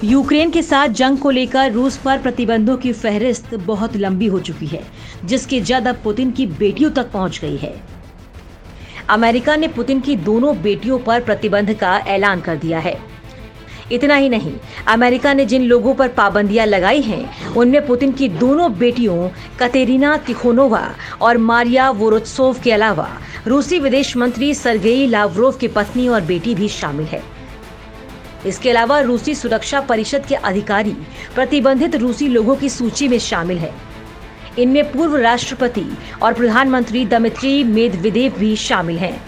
Ukraine के साथ जंग को लेकर रूस पर प्रतिबंधों की फहरिस्त बहुत लंबी हो चुकी है, जिसकी जद अब पुतिन की बेटियों तक पहुंच गई है। अमेरिका ने पुतिन की दोनों बेटियों पर प्रतिबंध का ऐलान कर दिया है। इतना ही नहीं, अमेरिका ने जिन लोगों पर पाबंदियां लगाई हैं, उनमें पुतिन की दोनों बेटियों कतेरिना तिखोनोवा और मारिया वोरोत्सोव के अलावा रूसी विदेश मंत्री सरगेई लावरोव की पत्नी और बेटी भी शामिल है। इसके अलावा रूसी सुरक्षा परिषद के अधिकारी प्रतिबंधित रूसी लोगों की सूची में शामिल है। इनमें पूर्व राष्ट्रपति और प्रधानमंत्री दमित्री मेदवेदेव भी शामिल हैं।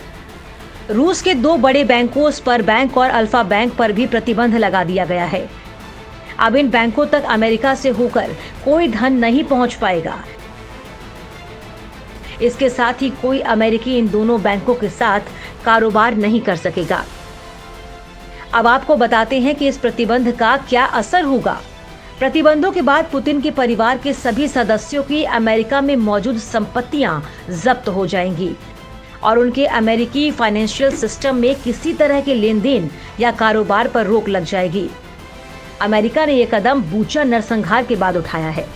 रूस के दो बड़े बैंकों स्पर बैंक और अल्फा बैंक पर भी प्रतिबंध लगा दिया गया है। अब इन बैंकों तक अमेरिका से होकर कोई धन नहीं पहुंच पाएगा। इसके साथ ही कोई अमेरिकी इन दोनों बैंकों के साथ कारोबार नहीं कर सकेगा। अब आपको बताते हैं कि इस प्रतिबंध का क्या असर होगा। प्रतिबंधों के बाद पुतिन के परिवार के सभी सदस्यों की अमेरिका में मौजूद संपत्तियां जब्त हो जाएंगी और उनके अमेरिकी फाइनेंशियल सिस्टम में किसी तरह के लेन देन या कारोबार पर रोक लग जाएगी। अमेरिका ने यह कदम बूचा नरसंहार के बाद उठाया है।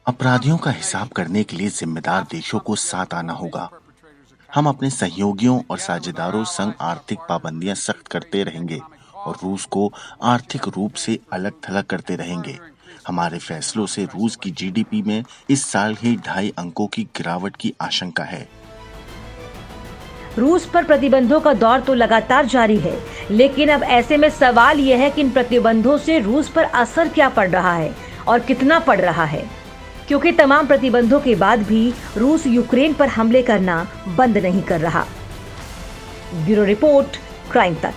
अपराधियों का हिसाब करने के लिए जिम्मेदार देशों को साथ आना होगा। हम अपने सहयोगियों और साझेदारों संग आर्थिक पाबंदियां सख्त करते रहेंगे और रूस को आर्थिक रूप से अलग थलग करते रहेंगे। हमारे फैसलों से रूस की जीडीपी में इस साल ही 2.5 अंकों की गिरावट की आशंका है। रूस पर प्रतिबंधों का दौर तो लगातार जारी है, लेकिन अब ऐसे में सवाल यह है कि इन प्रतिबंधों से रूस पर असर क्या पड़ रहा है और कितना पड़ रहा है, क्योंकि तमाम प्रतिबंधों के बाद भी रूस यूक्रेन पर हमले करना बंद नहीं कर रहा। ब्यूरो रिपोर्ट, क्राइम तक।